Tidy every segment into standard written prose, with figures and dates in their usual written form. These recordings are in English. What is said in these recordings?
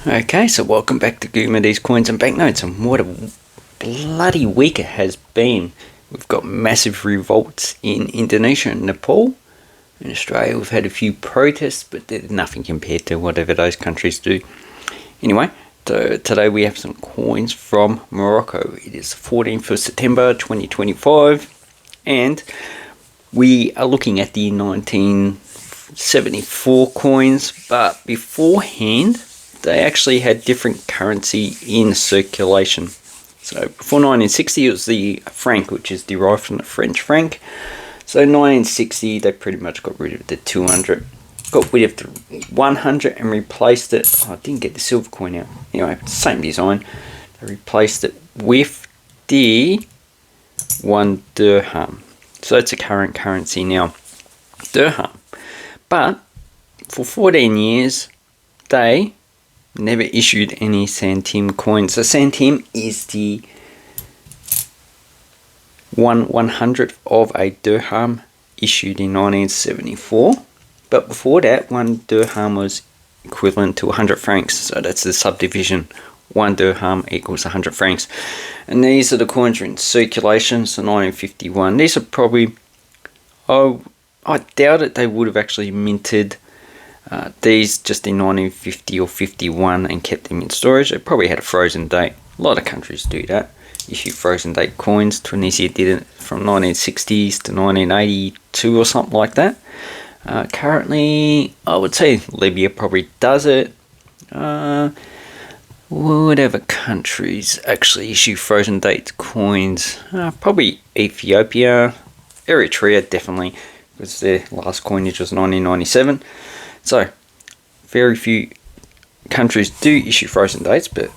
Okay, so welcome back to Gumardee's Coins and Banknotes, and what a bloody week it has been. We've got massive revolts in Indonesia and Nepal. In Australia we've had a few protests, but they're nothing compared to whatever those countries do. Anyway, so today we have some coins from Morocco. It is 14th of September 2025, and we are looking at the 1974 coins, but beforehand they actually had different currency in circulation. So before 1960 it was the franc, which is derived from the French franc. So 1960 they pretty much got rid of the 200, got rid of the 100 and replaced it. Oh, I didn't get the silver coin out. Anyway, same design. They replaced it with the 1 dirham. So it's a current currency now, dirham. But for 14 years they never issued any centime coins. So centime is the 1/100th of a dirham issued in 1974. But before that, 1 dirham was equivalent to 100 francs. So that's the subdivision. 1 dirham equals 100 francs. And these are the coins that are in circulation. So 1951. These are probably, I doubt it they would have actually minted these just in 1950 or 51 and kept them in storage. They probably had a frozen date. A lot of countries do that, issue frozen date coins. Tunisia did it from 1960s to 1982 or something like that. Currently, I would say Libya probably does it. Whatever countries actually issue frozen date coins, probably Ethiopia, Eritrea definitely, because their last coinage was 1997. So, very few countries do issue frozen dates, but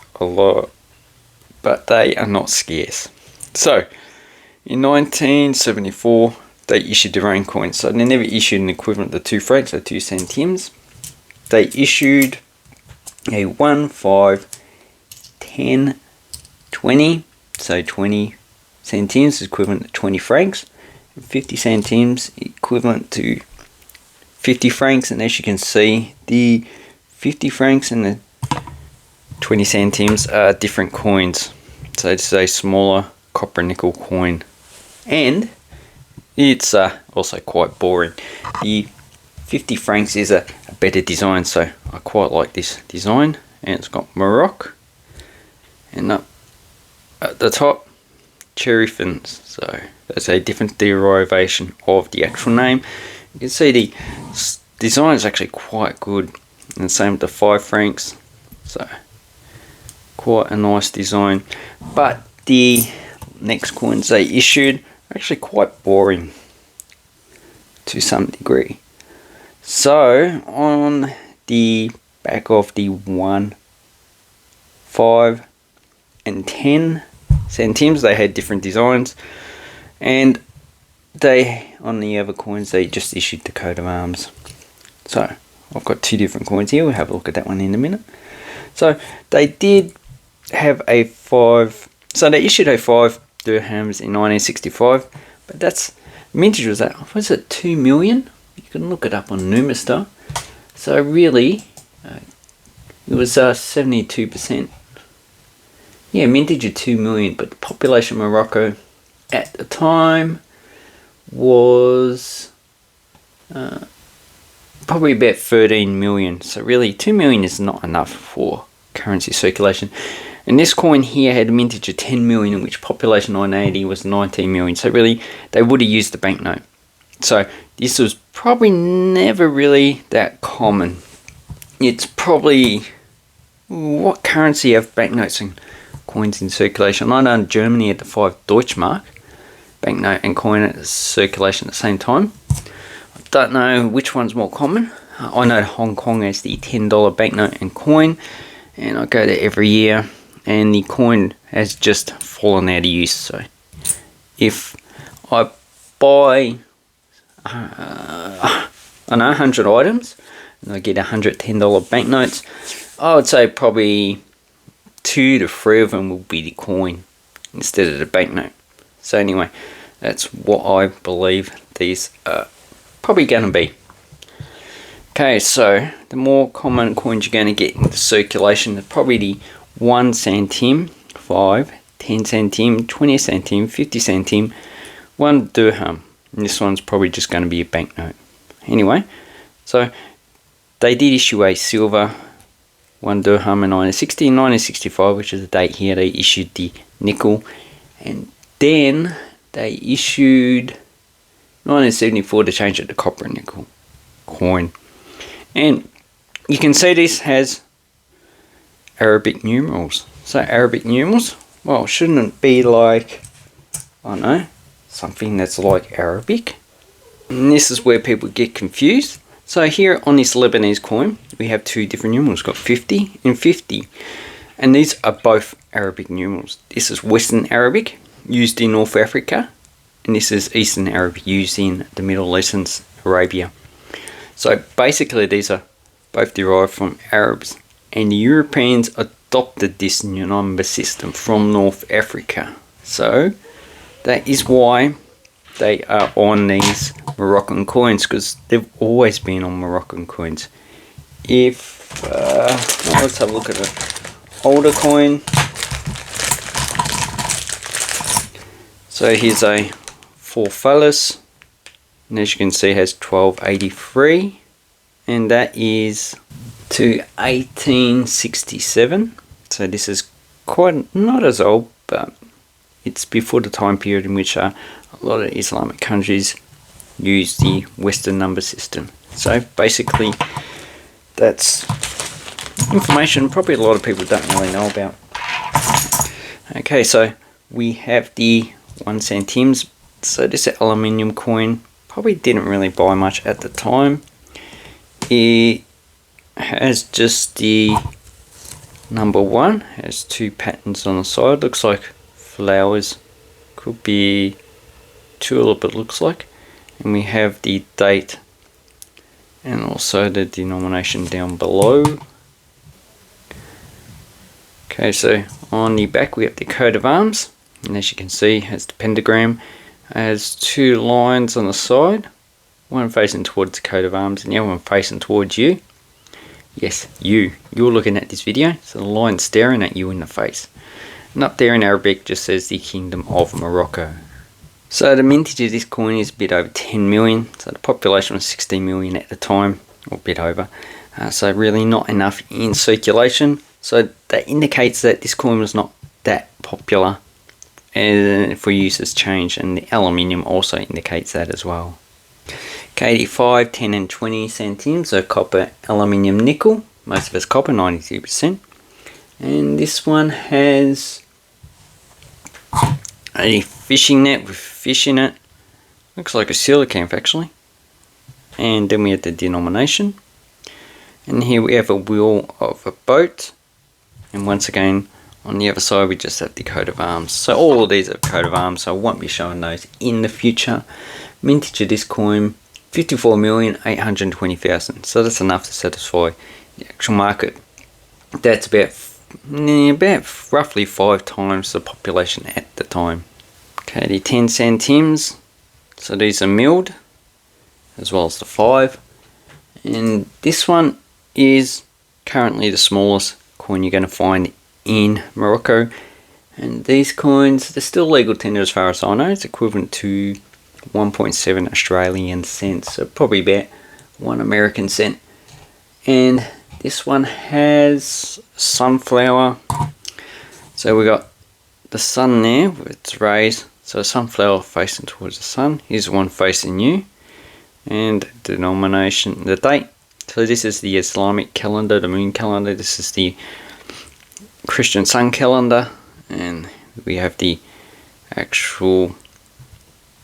they are not scarce. So, in 1974, they issued their own coins. So, they never issued an equivalent to 2 francs, so 2 centimes. They issued a 1, 5, 10, 20. So, 20 centimes is equivalent to 20 francs. And 50 centimes equivalent to 50 francs, and as you can see, the 50 francs and the 20 centimes are different coins. So it's a smaller copper nickel coin, and it's also quite boring. The 50 francs is a better design, so I quite like this design, and it's got Morocco, and up at the top, cherry fins. So that's a different derivation of the actual name. You can see the design is actually quite good, and same with the 5 francs. So quite a nice design, but the next coins they issued are actually quite boring to some degree. So on the back of the 1, 5 and 10 centimes they had different designs, and they, on the other coins, they just issued the coat of arms. So I've got 2 different coins here. We'll have a look at that one in a minute. So they did have a 5. So they issued a 5 dirhams in 1965, but that's mintage was that, was it 2 million? You can look it up on Numistar. So really, it was 72%. Yeah, mintage of 2 million, but the population of Morocco at the time was probably about 13 million. So really 2 million is not enough for currency circulation. And this coin here had a mintage of 10 million, in which population 1980 was 19 million. So really they would have used the banknote. So this was probably never really that common. It's probably, what currency have banknotes and coins in circulation? I know Germany had the 5 Deutschmark banknote and coin at circulation at the same time. I don't know which one's more common. I know Hong Kong has the $10 banknote and coin, and I go there every year, and the coin has just fallen out of use. So if I buy 100 items and I get $110 banknotes, I would say probably 2 to 3 of them will be the coin instead of the banknote. So anyway, that's what I believe these are probably going to be. Okay, so the more common coins you're going to get into circulation are probably the 1 centime, 5, 10 centime, 20 centime, 50 centime, 1 dirham. And this one's probably just going to be a banknote. Anyway, so they did issue a silver 1 dirham in 1960. In 1965, which is the date here, they issued the nickel. And then they issued 1974 to change it to copper and nickel coin. And you can see this has Arabic numerals. So Arabic numerals, well, shouldn't it be like, I don't know, something that's like Arabic? And this is where people get confused. So here on this Lebanese coin, we have two different numerals. We've got 50 and 50. And these are both Arabic numerals. This is Western Arabic, used in North Africa. And this is Eastern Arabic, used in the Middle East and Arabia. So basically these are both derived from Arabs, and the Europeans adopted this number system from North Africa. So that is why they are on these Moroccan coins, because they've always been on Moroccan coins. If let's have a look at an older coin. So here's a 4 phallus. And as you can see, it has 1283, and that is to 1867. So this is quite not as old, but it's before the time period in which a lot of Islamic countries use the Western number system. So basically, that's information probably a lot of people don't really know about. Okay, so we have the 1 centimes. So this is aluminium coin. Probably didn't really buy much at the time. It has just the number 1, has 2 patterns on the side, looks like flowers, could be tulip it looks like, and we have the date and also the denomination down below. Okay, so on the back we have the coat of arms, and as you can see, it has the pentagram. Has 2 lines on the side, one facing towards the coat of arms and the other one facing towards you. Yes, you're looking at this video, so the line's staring at you in the face. And up there in Arabic just says the Kingdom of Morocco. So the mintage of this coin is a bit over 10 million, so the population was 16 million at the time, or a bit over. So really not enough in circulation, so that indicates that this coin was not that popular and for use as change, and the aluminium also indicates that as well. Okay, 5, 10 and 20 centimes, so copper, aluminium, nickel, most of it's copper, 92%. And this one has a fishing net with fish in it, looks like a coelacanth actually. And then we have the denomination, and here we have a wheel of a boat, and once again on the other side we just have the coat of arms. So all of these are coat of arms, so I won't be showing those in the future. Mintage of this coin, 54,820,000. So that's enough to satisfy the actual market. That's about roughly 5 times the population at the time. Okay, the 10 centimes. So these are milled, as well as the 5. And this one is currently the smallest coin you're going to find in Morocco, and these coins, they're still legal tender as far as I know. It's equivalent to 1.7 Australian cents, so probably about 1 American cent. And this one has sunflower, so we got the sun there with its rays, so a sunflower facing towards the sun. Here's one facing you, and denomination, the date. So this is the Islamic calendar, the moon calendar. This is the Christian sun calendar, and we have the actual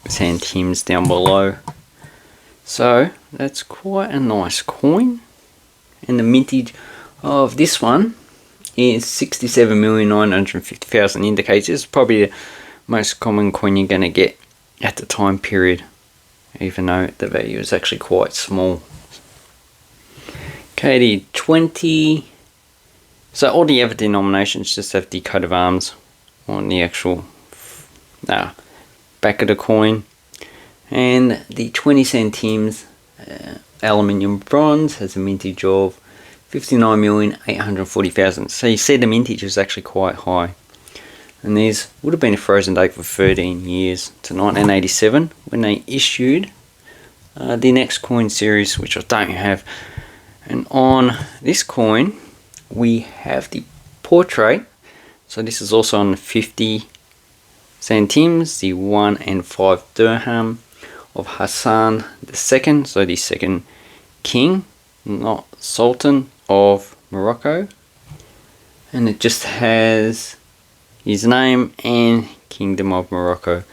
centimes down below. So that's quite a nice coin, and the mintage of this one is 67,950,000. indicates it's probably the most common coin you're going to get at the time period, even though the value is actually quite small. Okay, the 20. So all the other denominations just have the coat of arms on the actual back of the coin. And the 20 centimes aluminium bronze, has a mintage of 59,840,000. So you see the mintage is actually quite high. And these would have been a frozen date for 13 years to 1987 when they issued the next coin series, which I don't have. And on this coin we have the portrait. So this is also on the 50 centimes, the 1 and 5 dirham of Hassan II, so the second king, not sultan, of Morocco. And it just has his name and Kingdom of Morocco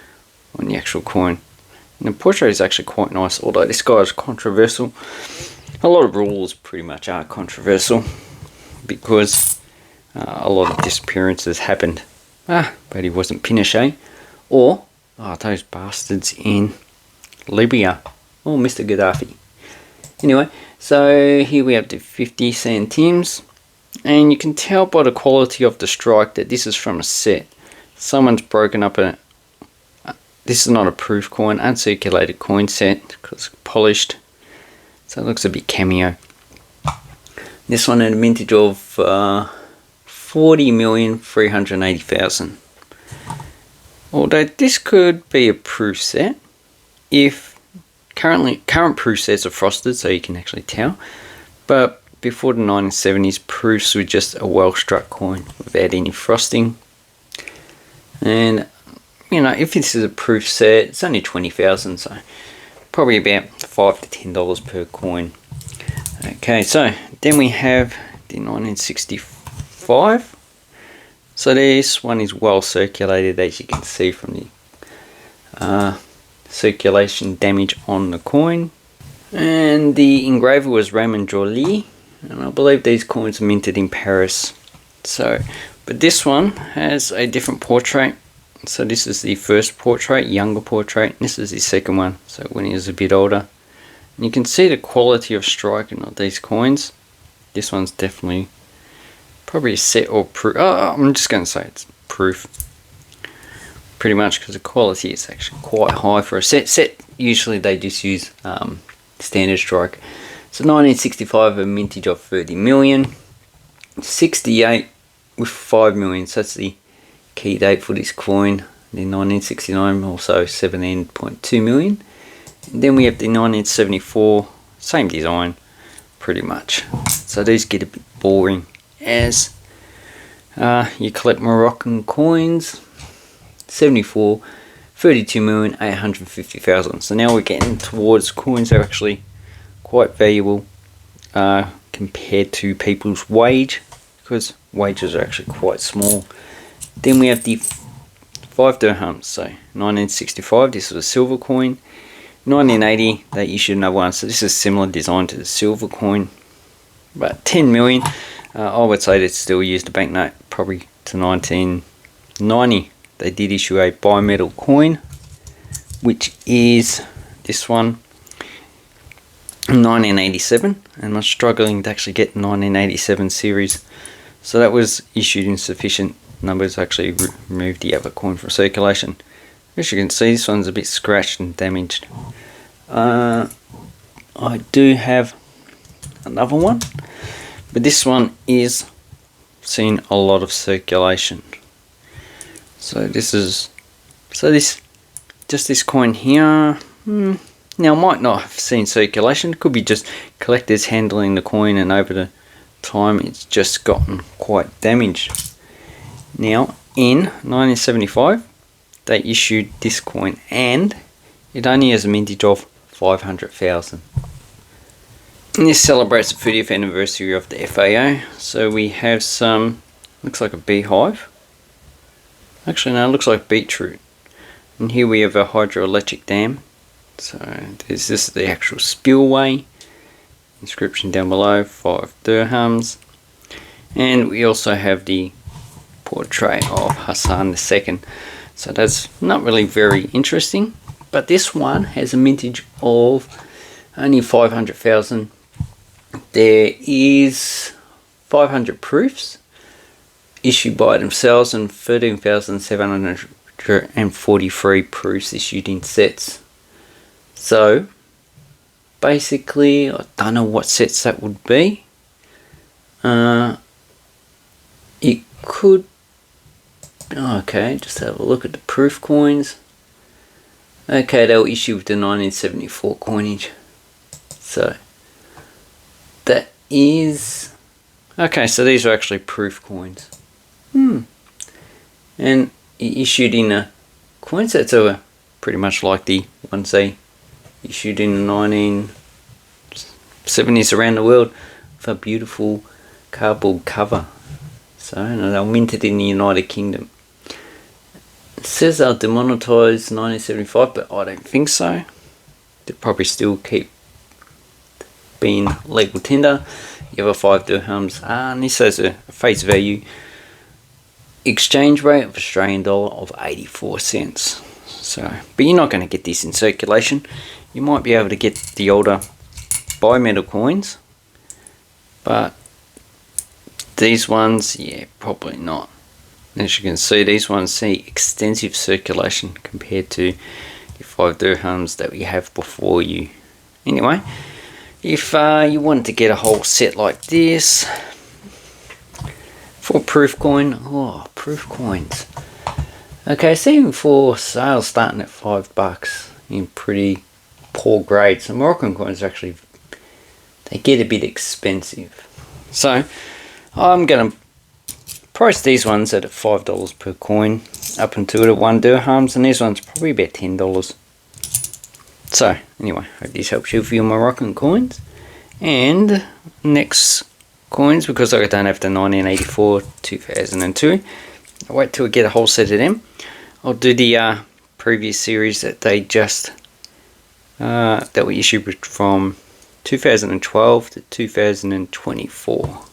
on the actual coin. And the portrait is actually quite nice, although this guy is controversial. A lot of rules pretty much are controversial because a lot of disappearances happened. But he wasn't Pinochet or those bastards in Libya or Mr. Gaddafi. Anyway, so here we have the 50 centimes, and you can tell by the quality of the strike that this is from a set. Someone's broken up this is not a proof coin, uncirculated coin set because it's polished, so it looks a bit cameo. This one had a mintage of 40,380,000. Although this could be a proof set if current proof sets are frosted, so you can actually tell. But before the 1970s, proofs were just a well struck coin without any frosting. And you know, if this is a proof set, it's only 20,000, so probably about $5 to $10 per coin. Okay, so then we have the 1965. So this one is well circulated, as you can see from the circulation damage on the coin. And the engraver was Raymond Joly, and I believe these coins are minted in Paris. So, but this one has a different portrait. So this is the first portrait, younger portrait. This is the second one, so when he was a bit older. And you can see the quality of striking of these coins. This one's definitely probably a set or proof. I'm just going to say it's proof. Pretty much because the quality is actually quite high for a set. Usually they just use standard strike. So 1965, a mintage of 30 million. 68 with 5 million. So that's the key date for this coin. Then 1969, also 17.2 million. And then we have the 1974, same design, pretty much. So these get a bit boring as you collect Moroccan coins. 74, 32,850,000. So now we're getting towards coins that are actually quite valuable compared to people's wage, because wages are actually quite small. Then we have the 5 dirhams. So 1965, this was a silver coin. 1980, they issued another one. So this is similar design to the silver coin, but 10 million. I would say they'd still use the banknote probably to 1990. They did issue a bimetal coin, which is this one, 1987, and I'm struggling to actually get 1987 series. So that was issued in sufficient numbers to actually remove the other coin from circulation. As you can see, this one's a bit scratched and damaged. I do have another one, but this one is seen a lot of circulation. So this coin here, now might not have seen circulation. It could be just collectors handling the coin, and over the time it's just gotten quite damaged. Now in 1975 they issued this coin, and it only has a mintage of 500,000. And this celebrates the 30th anniversary of the FAO. So we have some, looks like a beehive. Actually no, it looks like beetroot. And here we have a hydroelectric dam. So this is the actual spillway. Inscription down below, 5 dirhams. And we also have the portrait of Hassan II. So that's not really very interesting. But this one has a mintage of only 500,000. There is 500 proofs issued by themselves and 13,743 proofs issued in sets. So basically. I don't know what sets that would be. It could... Okay, just have a look at the proof coins. Okay, they were issued with the 1974 coinage. So, that is... Okay, so these are actually proof coins. And issued in a coin sets are pretty much like the ones they issued in the 1970s around the world with a beautiful cardboard cover. So they were minted in the United Kingdom. It says they'll demonetise 1975, but I don't think so. They'll probably still keep being legal tender. You have a 5 dirhams, and this has a face value exchange rate of Australian dollar of 84 cents. So, but you're not going to get this in circulation. You might be able to get the older bimetal coins, but these ones, yeah, probably not. As you can see, these ones see extensive circulation compared to the 5 dirhams that we have before you. Anyway, if you wanted to get a whole set like this for proof coin, proof coins. Okay, so even for sales starting at $5 in pretty poor grade. So Moroccan coins are actually, they get a bit expensive. So I'm going to price these ones at $5 per coin up until the 1 dirhams, and these ones probably about $10. So anyway, hope this helps you with your Moroccan coins. And next coins, because I don't have the 1984, 2002, I'll wait till we get a whole set of them. I'll do the previous series that they just that we issued from 2012 to 2024.